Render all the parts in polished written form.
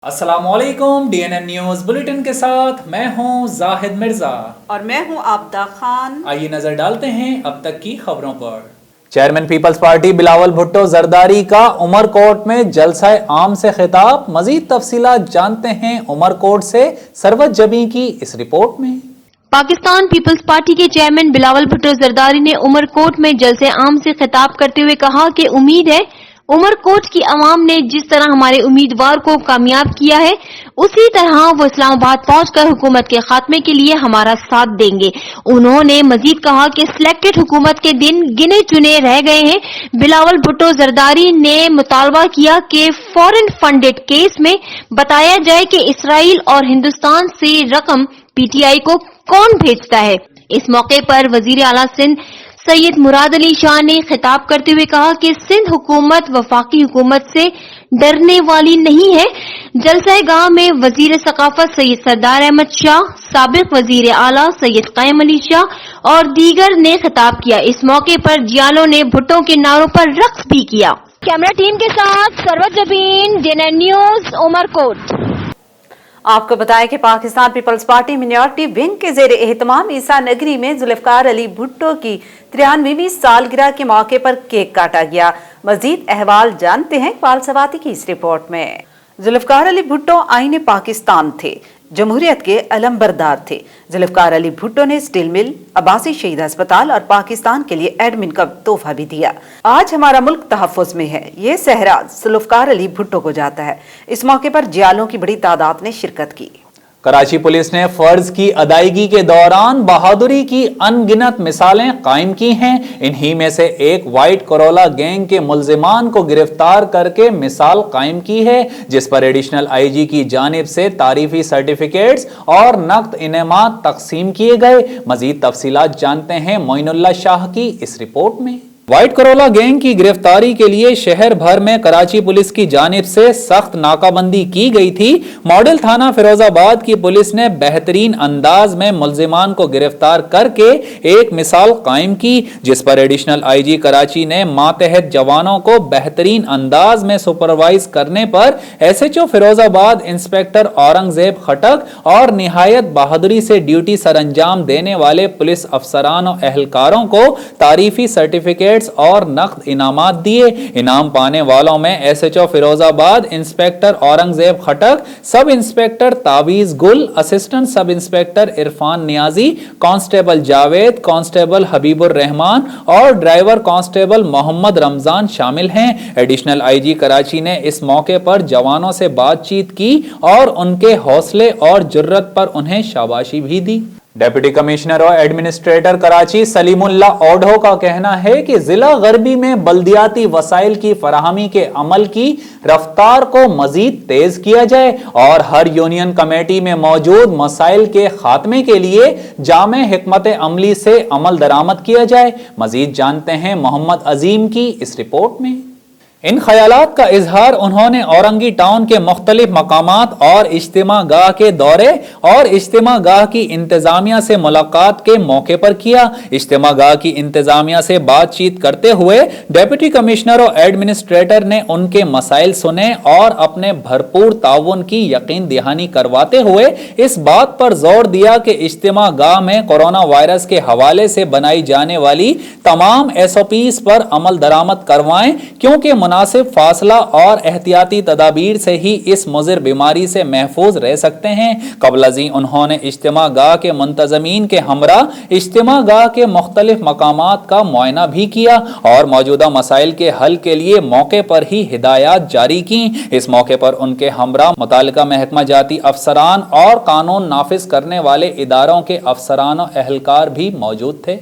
अस्सलामुअलैकुम DNN news bulletin के साथ मैं हूं जाहिद मिर्जा और मैं हूं आबदा खान। आइए नजर डालते हैं अब तक की खबरों पर। चेयरमैन पीपल्स पार्टी बिलावल भुट्टो जरदारी का उमरकोट में जलसा आम से खिताब। मजीद तफसीलात जानते हैं उमरकोट से सरवत जबी की इस रिपोर्ट में। पाकिस्तान पीपल्स पार्टी के चेयरमैन बिलावल भुट्टो जरदारी ने उमरकोट में जलसे आम से खिताब करते हुए कहा कि उम्मीद है उमरकोट की अवाम ने जिस तरह हमारे उम्मीदवार को कामयाब किया है उसी तरह वो इस्लामाबाद पहुंचकर हुकूमत के खात्मे के लिए हमारा साथ देंगे। उन्होंने मजीद कहा कि सिलेक्टेड हुकूमत के दिन गिने चुने रह गए हैं। बिलावल भुट्टो जरदारी ने मुतालबा किया कि फॉरेन फंडेड केस में बताया जाए कि इसराइल और हिंदुस्तान से रकम पीटीआई को कौन भेजता है। इस मौके पर वजीर आला सिंध सैयद मुराद अली शाह ने खिताब करते हुए कहा कि सिंध हुकूमत वफाकी हुकूमत से डरने वाली नहीं है। जलसा गाह में वजीर सकाफत सैयद सरदार अहमद शाह, साबिक वजीर आला सैयद कायम अली शाह और दीगर ने खिताब किया। इस मौके पर जियालों ने भुट्टो के नारों पर रक्स भी किया। कैमरा टीम के साथ सरवत जबीन, DNN न्यूज, उमरकोट। आपको बताएं कि पाकिस्तान पीपल्स पार्टी मिनॉरिटी विंग के जेर एहतमाम ईसा नगरी में जुल्फकार अली भुट्टो की 93वीं सालगिरह के मौके पर केक काटा गया। मजीद अहवाल जानते हैं इकबाल सवाती की इस रिपोर्ट में। जुल्फकार अली भुट्टो आईने पाकिस्तान थे, जमहूरियत के अलमबरदार थे। जुल्फकार अली भुट्टो ने स्टील मिल, अब्बासी शहीद अस्पताल और पाकिस्तान के लिए एडमिन का तोहफा भी दिया। आज हमारा मुल्क तहफ्फुज़ में है, ये सहरा जुल्फकार अली भुट्टो को जाता है। इस मौके पर जियालों की बड़ी तादाद ने शिरकत की। कराची पुलिस ने फर्ज की अदायगी के दौरान बहादुरी की अनगिनत मिसालें कायम की हैं। इन्हीं में से एक व्हाइट करोला गैंग के मुल्जिमान को गिरफ्तार करके मिसाल कायम की है, जिस पर एडिशनल आईजी की जानिब से तारीफी सर्टिफिकेट्स और नकद इनामात तकसीम किए गए। मजीद तफसीलात जानते हैं मोइनुल्लाह शाह की इस रिपोर्ट में। व्हाइट करोला गैंग की गिरफ्तारी के लिए शहर भर में कराची पुलिस की जानिब से सख्त नाकाबंदी की गई थी। मॉडल थाना फिरोजाबाद की पुलिस ने बेहतरीन अंदाज में मुल्जिमान को गिरफ्तार करके एक मिसाल कायम की, जिस पर एडिशनल आईजी कराची ने मातहत जवानों को बेहतरीन अंदाज में सुपरवाइज करने पर SHO फिरोजाबाद इंस्पेक्टर औरंगजेब खटक और निहायत बहादुरी से ड्यूटी सरंजाम देने वाले पुलिस अफसरान और एहलकारों को तारीफी सर्टिफिकेट और नकद इनामात दिए। इनाम पाने वालों में SHO Firozabad inspector Aurangzeb Khattak, sub inspector Taweez Gul, assistant sub inspector Irfan Niazi, constable Javed, constable Habibur Rahman और ड्राइवर कांस्टेबल मोहम्मद रमजान शामिल हैं। एडिशनल आईजी कराची ने इस मौके पर जवानों से बातचीत की और उनके हौसले और जुर्रत पर उन्हें शाबाशी भी दी। डेप्यूटी कमिश्नर और एडमिनिस्ट्रेटर कराची सलीमुल्लाह ओढ़ो का कहना है कि जिला गरबी में बल्दियाती वसाइल की फराहमी के अमल की रफ्तार को मजीद तेज किया जाए और हर यूनियन कमेटी में मौजूद मसाइल के खात्मे के लिए जामे हिकमत अमली से अमल दरामद किया जाए। मजीद जानते हैं मोहम्मद अजीम की इस रिपोर्ट में। इन ख्यालात का इजहार उन्होंने औरंगी टाउन के मुख्तलिफ मकामात और इज्तिमा गाह के दौरे और इज्तिमा गाह की इंतजामिया से मुलाकात के मौके पर किया। इज्तिमा गाह की इंतजामिया से बातचीत करते हुए डेप्यूटी कमिश्नर और एडमिनिस्ट्रेटर ने उनके मसाइल सुने और अपने भरपूर ताउन की यकीन दहानी करवाते हुए इस बात पर जोर दिया कि इज्तिमा गाह में कोरोना वायरस के हवाले से बनाई जाने वाली तमाम SOPs पर अमल दरामद करवाएं, क्योंकि मुनासिब फासला और एहतियाती तदाबीर से ही इस मुज़िर बीमारी से महफूज रह सकते हैं। कबल अज़ीं उन्होंने इज्तिमा गाह के मुंतज़मीन के हमरा इज्तिमा गाह के मुख्तलिफ मकामात का मुआयना भी किया और मौजूदा मसाइल के हल के लिए मौके पर ही हिदायत जारी की। इस मौके पर उनके हमरा मुतालिका महकमा जाती अफसरान और कानून नाफिज करने वाले इदारों के अफसरान और एहलकार भी मौजूद थे।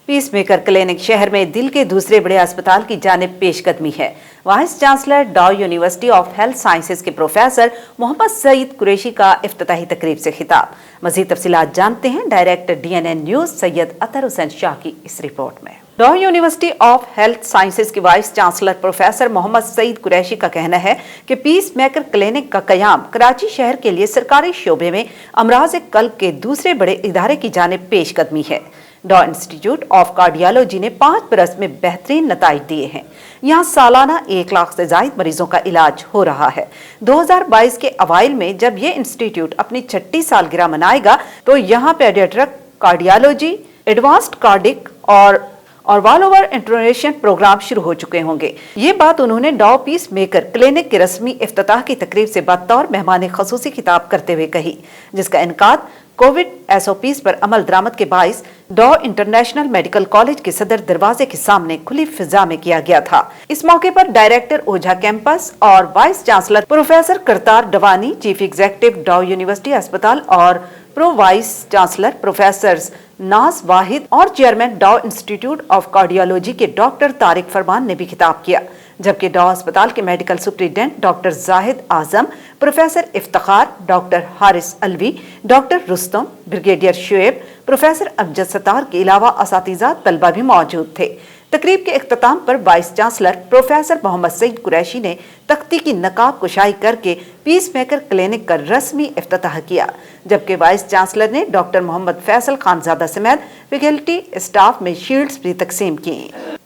पीस मेकर क्लिनिक शहर में दिल के दूसरे बड़े अस्पताल की जानिब पेशकदमी है। Vice chancellor Dow university of health sciences के प्रोफेसर मोहम्मद सईद कुरैशी का इफ्तिताही तकरीब से खिताब। मजीद तफसीलात जानते हैं director DNN news Syed Athar Hussain Shah की इस रिपोर्ट में। Dow university of health sciences के vice chancellor professor Mohammad Saeed Qureshi का कहना है कि पीस मेकर क्लिनिक का कयाम कराची शहर के लिए सरकारी शोबे में अमराज कल्ब के दूसरे बड़े इदारे की जानिब पेशकदमी है। डॉ इंस्टीट्यूट ऑफ कार्डियोलॉजी ने 5 बरस में बेहतरीन नताइज दिए हैं। यहाँ सालाना 1 लाख से ज्यादा मरीजों का इलाज हो रहा है। 2022 के अवाइल में जब ये इंस्टीट्यूट अपनी 6ठी सालगिरह मनाएगा तो यहाँ पेडियाट्रिक कार्डियोलॉजी, एडवांस्ड कार्डिक और ऑल ओवर इंटरवेंशन प्रोग्राम शुरू हो चुके होंगे। ये बात उन्होंने डॉ पीस मेकर क्लिनिक के रस्मी इफ्तिताह की तकरीब से बतौर मेहमान खसूसी खिताब करते हुए कही, जिसका इनकाद कोविड SOPs पर अमल दरामद के बाइस डॉ इंटरनेशनल मेडिकल कॉलेज के सदर दरवाजे के सामने खुली फिजा में किया गया था। इस मौके पर डायरेक्टर ओझा कैंपस और vice chancellor professor Kartar Dawani, chief executive Dr university अस्पताल और प्रो वाइस चांसलर प्रोफेसर नाज वाहिद और chairman Dr institute of cardiology के डॉक्टर तारिक फरमान ने भी खिताब किया, जबकि डॉ अस्पताल के medical superintendent doctor Zahid Azam, professor Iftikhar, doctor Haris Alvi, doctor Rustam, brigadier Shoaib, professor Amjad Sattar के अलावा असातिज़ा तलबा भी मौजूद थे। तकरीब के इख्तिताम पर vice chancellor professor Mohammad Saeed Qureshi ने तख्ती की नकाब कुशाई करके पीस मेकर क्लिनिक का रस्मी इफ्तिताह किया, जबकि वाइस चांसलर ने डॉक्टर मोहम्मद फैसल खानजादा समेत फैकल्टी स्टाफ में शील्ड्स भी तकसीम की।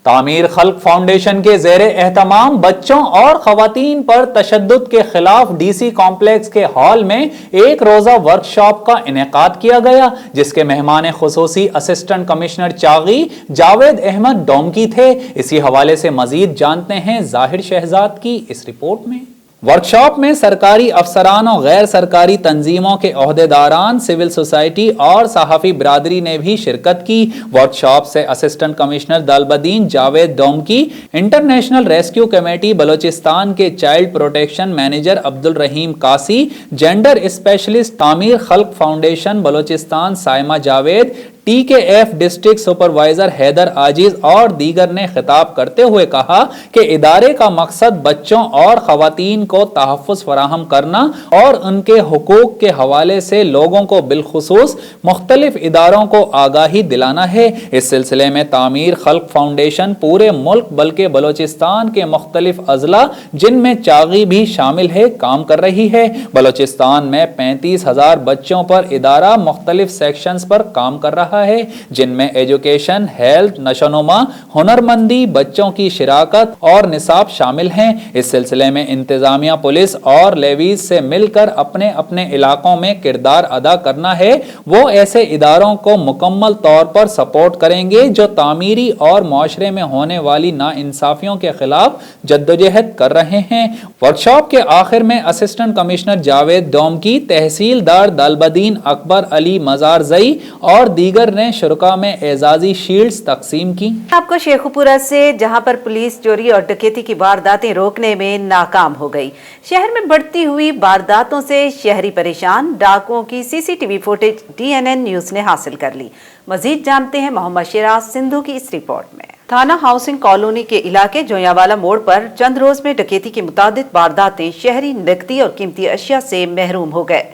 तामीर खल्क फाउंडेशन के ज़ेरे एहतमाम बच्चों और खवातीन पर तशद्दुद के खिलाफ DC कॉम्प्लेक्स के हॉल में एक रोजा वर्कशॉप का इनेकाद किया गया, जिसके मेहमान खुसूसी असिस्टेंट कमिश्नर चागी जावेद अहमद डोमकी थे। इसी हवाले से मजीद जानते हैं जाहिर शहजाद की इस रिपोर्ट में। वर्कशॉप में सरकारी अफसरान और गैर सरकारी तंजीमों के ओहदेदारान, सिविल सोसाइटी और सहाफ़ी बिरादरी ने भी शिरकत की। वर्कशॉप से assistant commissioner Dalbadin Javed Domki, international rescue committee Balochistan के child protection manager Abdul Rahim Kasi, gender specialist Tameer Khalq foundation Balochistan Saima Javed, TKF district supervisor Haider Aziz और दीगर ने खिताब करते हुए कहा कि इदारे का मकसद बच्चों और खवातीन को तहफ़्फ़ुज़ फराहम करना और उनके हुकूक के हवाले से लोगों को बिलखुसूस मुख्तलिफ इदारों को आगाही दिलाना है। इस सिलसिले में तामीर खल्क फाउंडेशन पूरे मुल्क बल्कि बलोचिस्तान के मुख्तलिफ अजला, जिनमें चागी भी शामिल है, काम कर रही है। बलोचिस्तान में 35,000 बच्चों पर इदारा मुख्तलिफ सेक्शंस पर काम कर रहा है, जिनमें एजुकेशन, हेल्थ, नशोनुमा, हुनरमंदी, बच्चों की शिराकत और निसाब शामिल हैं। इस सिलसिले में इंतजामिया, पुलिस और लेवीज से मिलकर अपने अपने इलाकों में किरदार अदा करना है। वो ऐसे इदारों को मुकम्मल तौर पर सपोर्ट करेंगे जो तामीरी और मुआशरे में होने वाली नाइंसाफियों के खिलाफ जद्दोजहद कर रहे हैं। वर्कशॉप के आखिर में असिस्टेंट कमिश्नर जावेद डोमकी, तहसीलदार दलबदीन अकबर अली मजारजई और दीगर ने शुरका में एजाजी शील्ड्स तकसीम की। आपको शेखुपुरा से, जहां पर पुलिस चोरी और डकैती की वारदातें रोकने में नाकाम हो गई। शहर में बढ़ती हुई वारदातों से शहरी परेशान। डाकुओं की CCTV फुटेज DNN न्यूज ने हासिल कर ली। मजीद जानते हैं मोहम्मद शिराज सिंधु की इस रिपोर्ट में। थाना हाउसिंग कॉलोनी के इलाके जोयावाला मोड़ पर चंद रोज में डकैती की मुतादिद वारदातें शहरी नकदी और कीमती अशिया से महरूम हो गए।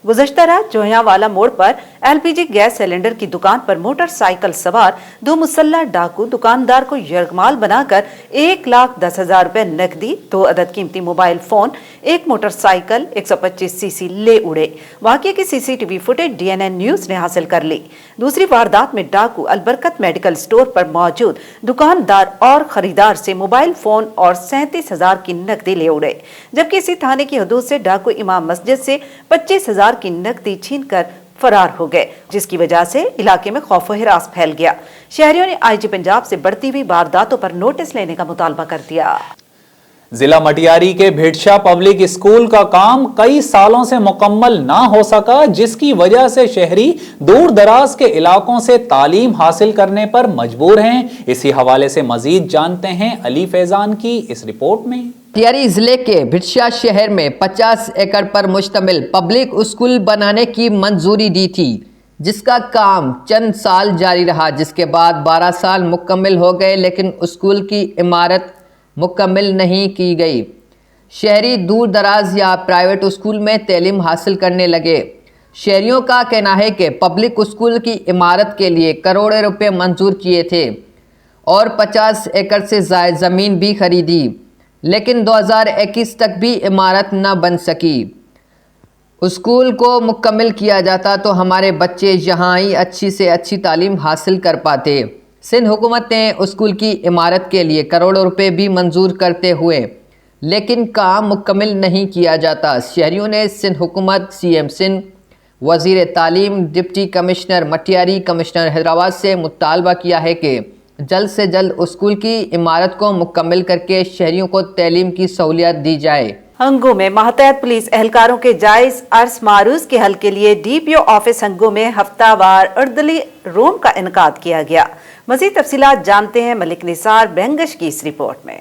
गुज़श्ता रात जोयावाला मोड़ पर LPG गैस सिलेंडर की दुकान पर मोटरसाइकिल सवार 2 मुसल्लह डाकू दुकानदार को यरगमाल बनाकर 1,10,000 रुपए नकदी, 2 अदद कीमती मोबाइल फोन, 1 मोटरसाइकिल, 125 cc ले उड़े। वाक़े की CCTV फुटेज DNN न्यूज ने हासिल कर ली। दूसरी वारदात में डाकू अलबरकत मेडिकल स्टोर पर मौजूद दुकानदार और खरीदार से मोबाइल फोन और 37,000 की नकदी ले उड़े, जबकि इसी थाने की हदूद से डाकू इमाम मस्जिद से 25,000 की नकदी छीनकर फरार हो गए, जिसकी वजह से इलाके में खौफ व हिरास फैल गया। शहरियों ने IG पंजाब से बढ़ती हुई वारदातों पर नोटिस लेने का मुतालबा कर दिया। जिला मटियारी के भिटशा पब्लिक स्कूल का काम कई सालों से मुकम्मल ना हो सका, जिसकी वजह से शहरी दूर दराज के इलाकों से तालीम हासिल करने पर मजबूर हैं। इसी हवाले से मजीद जानते हैं अली फैजान की इस रिपोर्ट में। मटियारी जिले के भिटशा शहर में 50 एकड़ पर मुश्तमिल पब्लिक स्कूल बनाने की मंजूरी दी थी, जिसका काम चंद साल जारी रहा, जिसके बाद 12 साल मुकम्मल हो गए, लेकिन स्कूल की इमारत मुकम्मल नहीं की गई। शहरी दूर दराज या प्राइवेट स्कूल में तालीम हासिल करने लगे। शहरियों का कहना है कि पब्लिक स्कूल की इमारत के लिए करोड़ों रुपए मंजूर किए थे और 50 एकड़ से ज़ायद ज़मीन भी खरीदी, लेकिन 2021 तक भी इमारत न बन सकी। स्कूल को मुकम्मल किया जाता तो हमारे बच्चे यहाँ ही अच्छी से अच्छी तालीम हासिल कर पाते। सिंध हुकूमत ने स्कूल की इमारत के लिए करोड़ों रुपए भी मंजूर करते हुए लेकिन काम मुकम्मल नहीं किया जाता। शहरियों ने सिंध हुकूमत, CM सिंध, वज़ीर तालीम, deputy commissioner Matiari, commissioner Hyderabad से मुतालबा किया है कि जल्द से जल्द स्कूल की इमारत को मुकम्मल करके शहरियों को तालीम की सहूलियत दी जाए। हंगू में मातहत पुलिस एहलकारों के जायज अर्ज मारूज के हल के लिए DPO ऑफिस हंगू में हफ्तावार अर्दली रूम का इनकाद किया गया। मज़ीद तफसीलात जानते हैं मलिक निसार बेंगश की इस रिपोर्ट में।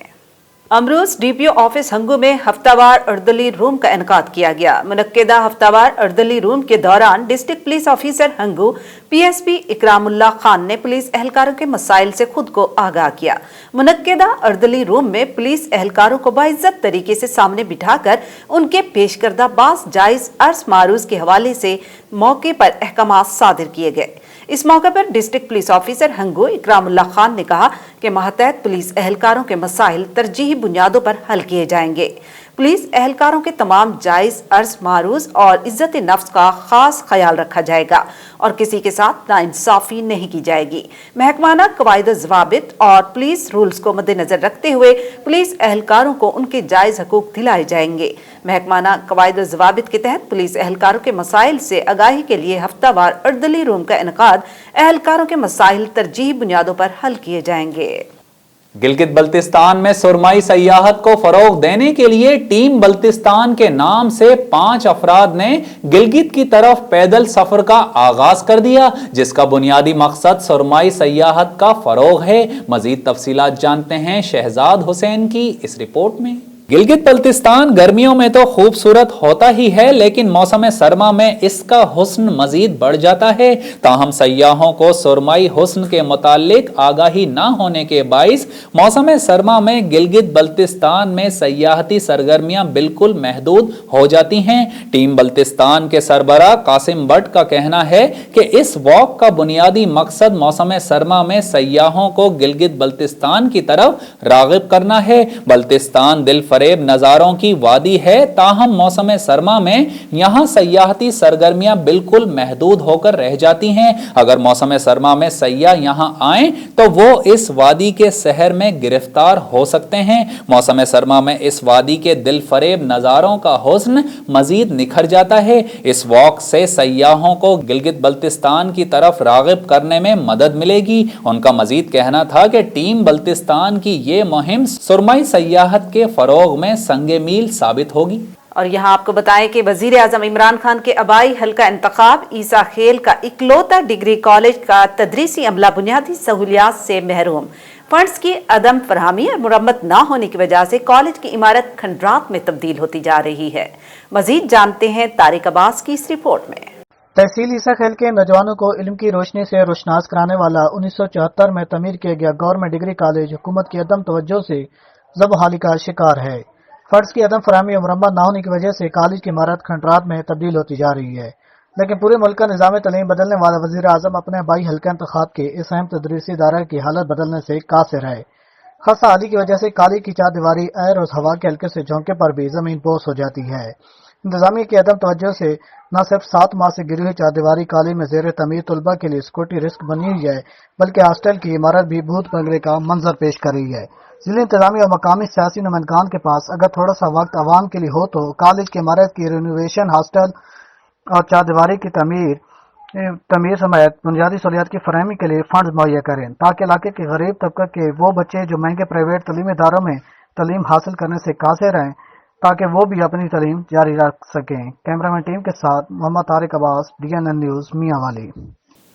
अमरूज DPO ऑफिस हंगू में हफ्तावार अर्दली रूम का इनकाद किया गया। मुनक्केदा हफ्तावार अर्दली रूम के दौरान district police officer Hangu PSP Ikramullah Khan ने पुलिस एहलकारों के मसाइल से खुद को आगाह किया। मुनक्केदा अर्दली रूम में पुलिस एहलकारों को बाइज्जत तरीके से सामने बिठाकर उनके पेश करदा बास जायज अर्ज मारूज के हवाले से मौके पर अहकाम सादिर किए गए। इस मौके पर district police officer Hangu Ikramullah Khan ने कहा कि मातहत पुलिस एहलकारों के मसाइल तरजीही बुनियादों पर हल किए जाएंगे। पुलिस एहलकारों के तमाम जायज अर्ज मारूज और इज्जत नफ्स का खास ख्याल रखा जाएगा और किसी के साथ नाइंसाफी नहीं की जाएगी। महकमाना कवायद ज़वाबित और पुलिस रूल्स को मद्देनजर रखते हुए पुलिस एहलकारों को उनके जायज हकूक दिलाए जाएंगे। महकमाना कवायद ज़वाबित के तहत पुलिस एहलकारों के मसाइल से आगाही के लिए हफ्तावार अर्दली रूम का इनकाद एहलकारों के मसाइल तरजीही बुनियादों पर हल किए जाएंगे। गिलगित बल्तिस्तान में सुरमाई सयाहत को फरोग देने के लिए टीम बल्तिस्तान के नाम से 5 अफराद ने गिलगित की तरफ पैदल सफर का आगाज कर दिया, जिसका बुनियादी मकसद सुरमाई सयाहत का फरोग है। मजीद तफसीलात जानते हैं शहजाद हुसैन की इस रिपोर्ट में। गिलगित बल्तिस्तान गर्मियों में तो खूबसूरत होता ही है, लेकिन मौसम सरमा में इसका हुस्न मजीद बढ़ जाता है। ताहम सयाहों को सुरमाई हुस्न के मुतालिक आगाही न होने के बाइस मौसम सरमा में गिलगित बल्तिस्तान में सयाहती सरगर्मियां बिल्कुल महदूद हो जाती हैं। टीम बल्तिस्तान के सरबराह कासिम बट का कहना है कि इस वॉक का बुनियादी मकसद मौसम सरमा में सयाहों को गिलगित बल्तिस्तान की तरफ रागिब करना है। बल्तिस्तान दिल फरेब नजारों की वादी है, ताहम मौसम सरमा में यहाँ सयाहती सरगर्मियां बिल्कुल महदूद होकर रह जाती हैं। अगर मौसम सरमा में सयाह यहाँ आए तो वो इस वादी के शहर में गिरफ्तार हो सकते हैं। मौसम सरमा में इस वादी के दिल फरेब नजारों का हुस्न मजीद निखर जाता है। इस वॉक से सयाहों को गिलगित बल्तिस्तान की तरफ रागिब करने में मदद मिलेगी। उनका मजीद कहना था कि टीम बल्तिस्तान की ये मुहिम सुरमाई सयाहत के फरोग में संगे मील साबित होगी। और यहाँ आपको बताएं कि वजीर आजम इमरान खान के आबाई हल्का इंतखाब ईसा खेल का इकलौता डिग्री कॉलेज का तदरीसी अमला बुनियादी सहूलियात से महरूम। फंड्स की अदम फरहमी और मुरम्मत न होने की वजह से कॉलेज की इमारत खंडरात में तब्दील होती जा रही है। मजीद जानते हैं तारिक अब्बास की इस रिपोर्ट में। तहसील ईसा खेल के नौजवानों को इल्म की रोशनी से रोशनास कराने वाला 1974 में तमीर किया गया गवर्नमेंट डिग्री कॉलेज हुकूमत की अदम तवज्जो से ज़ब-हाली का शिकार है। फर्ज की अदम फराहमी और मुरम्मत न होने की वजह से कॉलेज की इमारत खंडरात में तब्दील होती जा रही है, लेकिन पूरे मुल्क का निज़ाम तलीम बदलने वाला वज़ीर आज़म अपने आबाई हल्का इंतखाब के इस अहम तदरीसी इदारे की हालत बदलने से कासिर है। खस्ता हाली की वजह से कॉलेज की चार दीवारी एर और हवा के हल्के से झोंके पर भी जमीन बोस हो जाती है। इंतजामिया की अदम तवज्जो से न सिर्फ 7 माह से गिरी हुई चार दीवारी कॉलेज में ज़ेर तमीर तलबा के लिए सिक्योरिटी रिस्क बनी हुई है, बल्कि हॉस्टल की इमारत भी भूत बंगले का मंजर पेश कर रही है। जिले इंतजामी और मकामी सियासी नुमाइंदगान के पास अगर थोड़ा सा वक्त आवाम के लिए हो तो कॉलेज की इमारत की रिनोवेशन, हॉस्टल और चार दीवारी की तमीर समेत बुनियादी सहूलियात की फरहमी के लिए फंड मुहैया करें, ताकि इलाके के गरीब तबके के वो बच्चे जो महंगे प्राइवेट तलीमी इदारों में तलीम हासिल करने से कासिर हैं, ताकि वो भी अपनी तलीम जारी रख सकें। कैमरामैन टीम के साथ Mohammad Tariq Abbas, DNN news, Mianwali.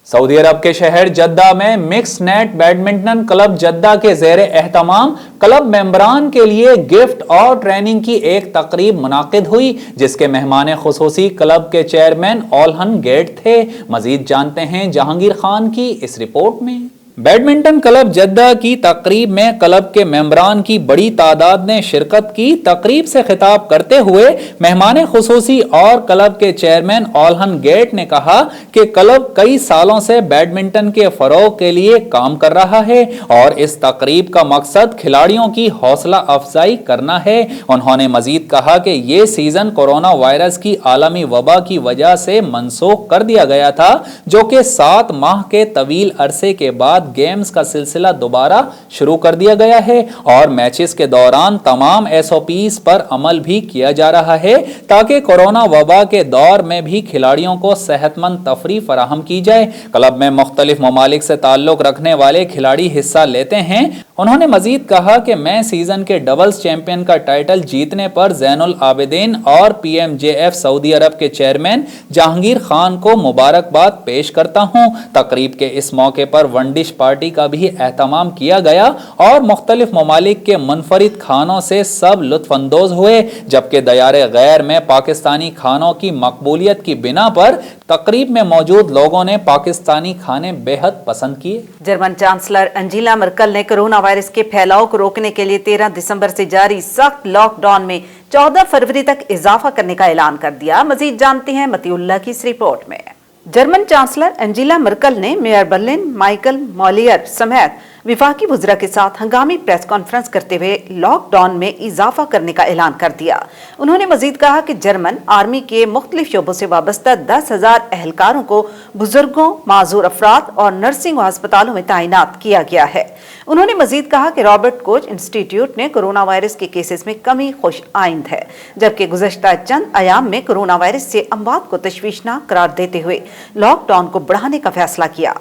Saudi Arab के शहर जद्दा में mix net badminton club Jeddah के ज़ेर एहतमाम क्लब मेंबरान के लिए गिफ्ट और ट्रेनिंग की एक तकरीब मुनाकिद हुई, जिसके मेहमान खुसूसी क्लब के चेयरमैन ओल्हन गेट थे। मजीद जानते हैं जहांगीर खान की इस रिपोर्ट में। बैडमिंटन क्लब जद्दा की तकरीब में क्लब के मेंबरान की बड़ी तादाद ने शिरकत की। तकरीब से खिताब करते हुए मेहमान खुसूसी और क्लब के चेयरमैन ओल्हन गेट ने कहा कि क्लब कई सालों से बैडमिंटन के फरोग के लिए काम कर रहा है और इस तकरीब का मकसद खिलाड़ियों की हौसला अफजाई करना है। उन्होंने मजीद कहा कि ये सीजन कोरोना वायरस की आलमी वबा की वजह से मनसूख कर दिया गया था, जो कि 7 माह के तवील अरसे के बाद गेम्स का सिलसिला दोबारा शुरू कर दिया गया है और मैचेस के दौरान तमाम SOPs पर अमल भी किया जा रहा है ताकि कोरोना वबा के दौर में भी खिलाड़ियों को सेहतमंद तफरी फराहम की जाए। क्लब में मुख्तलिफ ममालिक से ताल्लुक रखने वाले खिलाड़ी हिस्सा लेते हैं। उन्होंने मजीद कहा कि मैं सीजन के डबल्स चैंपियन का टाइटल जीतने पर ज़ैनुल आबिदीन और PMJF सऊदी अरब के चेयरमैन जहांगीर खान को मुबारकबाद पेश करता हूं। तकरीब के इस मौके पर वन डिश पार्टी का भी एहतमाम किया गया और मुख्तलिफ ममालिक के मुनफरिद खानों से सब लुत्फानंदोज हुए, जबकि दयारे गैर में पाकिस्तानी खानों की मकबूलियत की बिना पर तकरीब में मौजूद लोगों ने पाकिस्तानी खाने बेहद पसंद किए। जर्मन चांसलर एंजेला मर्केल ने कोरोना वायरस के फैलाव को रोकने के लिए 13 दिसंबर से जारी सख्त लॉकडाउन में 14 फरवरी तक इजाफा करने का ऐलान कर दिया। मजीद जानते हैं मतीउल्लाह की इस रिपोर्ट में। जर्मन चांसलर एंजेला मर्केल ने मेयर बर्लिन माइकल मॉलियर समेत विफाकी वज़रा के साथ हंगामी प्रेस कॉन्फ्रेंस करते हुए लॉकडाउन में इजाफा करने का ऐलान कर दिया। उन्होंने मजीद कहा कि जर्मन आर्मी के मुख्तलिफ शोबों से वाबस्ता 10,000 एहलकारों को बुजुर्गों, माजूर अफराद और नर्सिंग अस्पतालों में तैनात किया गया है। उन्होंने मजीद कहा कि रॉबर्ट कोच इंस्टीट्यूट ने कोरोना वायरस के केसेस में कमी खुश आइंद है, जबकि गुज़श्ता चंद अयाम में कोरोना वायरस से अमवात को तशवीशनाक करार देते हुए लॉकडाउन को बढ़ाने का फैसला किया।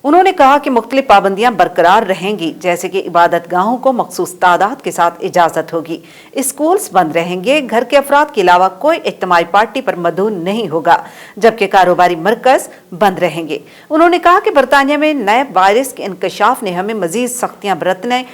उन्होंने कहा कि मुख्तलिफ पाबंदियां बरकरार रहेंगी, जैसे कि इबादत गाहों को मखसूस तादाद के साथ इजाजत होगी, स्कूल्स बंद रहेंगे, घर के अफराद के अलावा कोई इज्तिमाई पार्टी पर मदऊ नहीं होगा, जबकि कारोबारी मरकज बंद रहेंगे। उन्होंने कहा कि बरतानिया में नए वायरस के इंकशाफ ने हमें मजीद सख्तियां बरतने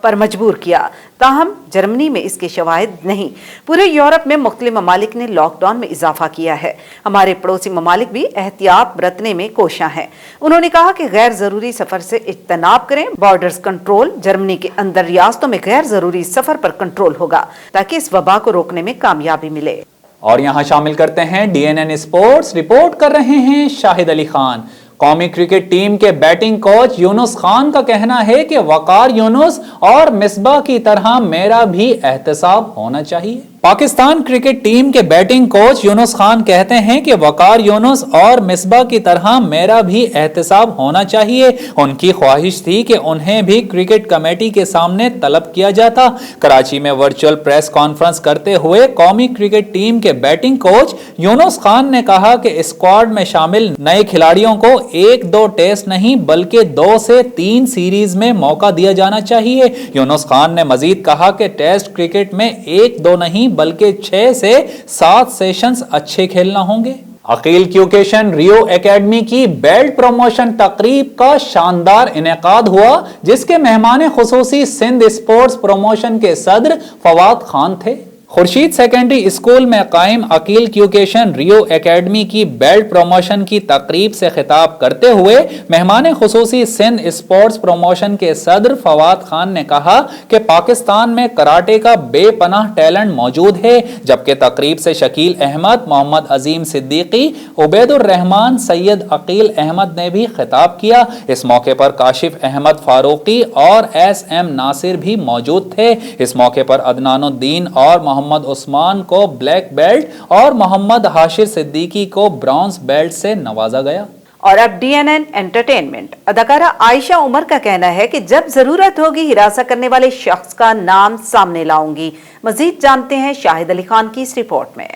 पर मजबूर किया, ताहम जर्मनी में इसके शवाहिद नहीं। पूरे यूरोप में मुख्तलिफ ममालिक ने लॉकडाउन में इजाफा किया है। हमारे पड़ोसी ममालिक भी एहतियात बरतने में कोशां हैं। उन्होंने कहा कि गैर जरूरी सफर से इज्तनाब करें। बॉर्डर्स कंट्रोल, जर्मनी के अंदर रियासतों में गैर जरूरी सफर पर कंट्रोल होगा ताकि इस वबा को रोकने में कामयाबी मिले। और यहाँ शामिल करते हैं DNN स्पोर्ट्स। रिपोर्ट कर रहे हैं शाहिद अली खान। कौमी क्रिकेट टीम के बैटिंग कोच यूनुस खान का कहना है कि वकार यूनुस और मिसबा की तरह मेरा भी एहतसाब होना चाहिए। पाकिस्तान क्रिकेट टीम के बैटिंग कोच यूनुस खान कहते हैं कि वकार यूनुस और मिसबा की तरह मेरा भी एहतसाब होना चाहिए। उनकी ख्वाहिश थी कि उन्हें भी क्रिकेट कमेटी के सामने तलब किया जाता। कराची में वर्चुअल प्रेस कॉन्फ्रेंस करते हुए कौमी क्रिकेट टीम के बैटिंग कोच यूनुस खान ने कहा कि स्क्वाड में शामिल नए खिलाड़ियों को 1-2 टेस्ट नहीं बल्कि 2 से 3 सीरीज में मौका दिया जाना चाहिए। यूनुस खान ने मजीद कहा कि टेस्ट क्रिकेट में 1-2 नहीं बल्कि 6 से 7 सेशंस अच्छे खेलना होंगे। अकील क्यूकेशन रियो एकेडमी की बेल्ट प्रमोशन तकरीब का शानदार इनेकाद हुआ, जिसके मेहमान खुसूसी सिंध स्पोर्ट्स प्रमोशन के सदर फवाद खान थे। खुर्शीद सेकेंडरी स्कूल में कायम अकील क्यूकेशन रियो एकेडमी की बेल्ट प्रमोशन की तकरीब से खिताब करते हुए मेहमान खुसूसी सिंध स्पोर्ट्स प्रमोशन के सदर फवाद खान ने कहा कि पाकिस्तान में कराटे का बेपनाह टैलेंट मौजूद है। जबकि तकरीब से शकील अहमद, मोहम्मद अजीम सिद्दीकी, उबैदुर रहमान, सैयद अकील अहमद ने भी खिताब किया। इस मौके पर काशिफ अहमद फारूकी और SM नासिर भी मौजूद थे। इस मौके पर अदनानुद्दीन और मोहम्मद उस्मान को ब्लैक बेल्ट और मोहम्मद हाशिर सिद्दीकी को ब्रॉन्ज बेल्ट से नवाजा गया। और अब DNN एंटरटेनमेंट। अदाकारा आयशा उमर का कहना है कि जब जरूरत होगी हिरासत करने वाले शख्स का नाम सामने लाऊंगी। मजीद जानते हैं शाहिद अली खान की इस रिपोर्ट में।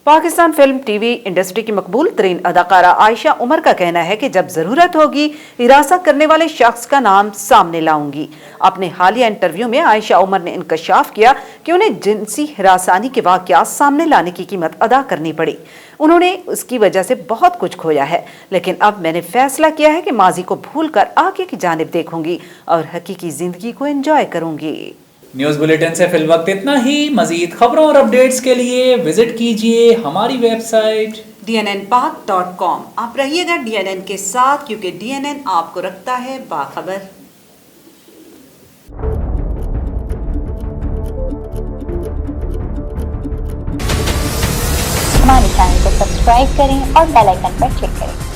पाकिस्तान फिल्म TV इंडस्ट्री की मकबूल तरीन अदाकारा आयशा उमर का कहना है कि जब जरूरत होगी हिरासत करने वाले शख्स का नाम सामने लाऊंगी। अपने हालिया इंटरव्यू में आयशा उमर ने इंकशाफ किया कि उन्हें जिनसी हिरासानी के वाकयात सामने लाने की कीमत अदा करनी पड़ी। उन्होंने उसकी वजह से बहुत कुछ खोया है, लेकिन अब मैंने फैसला किया है कि माजी को भूलकर आगे की जानिब देखूंगी और हकीकी जिंदगी को एंजॉय करूंगी। न्यूज़ बुलेटिन से फिलवक्त इतना ही। मजीद खबरों और अपडेट्स के लिए विजिट कीजिए हमारी वेबसाइट DNNPaak.com। आप रहिएगा DNN के साथ, क्योंकि DNN आपको रखता है बाखबर। हमारे चैनल को सब्सक्राइब करें और बेल आइकन पर क्लिक करें।